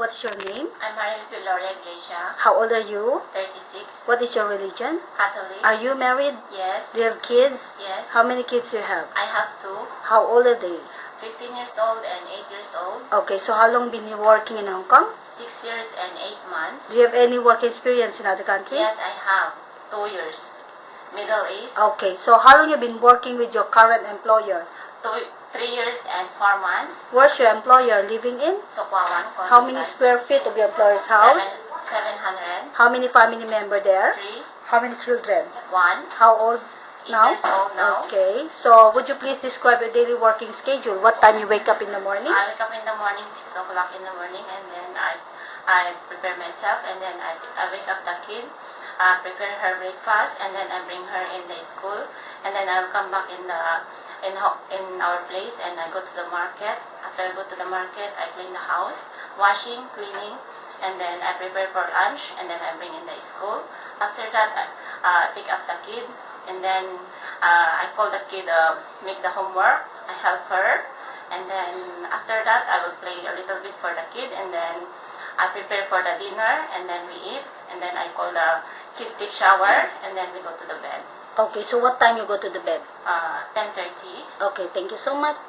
what is your name? I'm Maria Gloria Iglesia, How old are you? 36, What is your religion? Catholic. Are you married? Yes, Do you have kids? yes. How many kids do you have? I have two, How old are they? 15 years old and 8 years old, Okay, so how long been you working in Hong Kong? 6 years and 8 months. Do you have any work experience in other countries? Yes, I have 2 years. Middle East, Okay, so how long you been working with your current employer? 3 years and 4 months. Where's your employer living in? Sokwawan, How many Condescend. square feet of your employer's house? 700. How many family member there? 3, How many children? 1, How old 8 now? years old now. Okay, so would you please describe your daily working schedule? What time you wake up in the morning? I wake up in the morning, 6 o'clock in the morning, and then I prepare myself, and then I wake up the kid, prepare her breakfast, and then I bring her in the school, and then I'll come back in our place, and I go to the market. After I go to the market, I clean the house, washing, cleaning, and then I prepare for lunch, and then I bring in the school. After that, I pick up the kid, and then I call the kid, make the homework, I help her, and then after that, I will play a little bit for the kid, and then I prepare for the dinner, and then we eat, and then I call the kid take shower, and then we go to the bed. Okay, so what time you go to the bed? 10:30. Okay, thank you so much.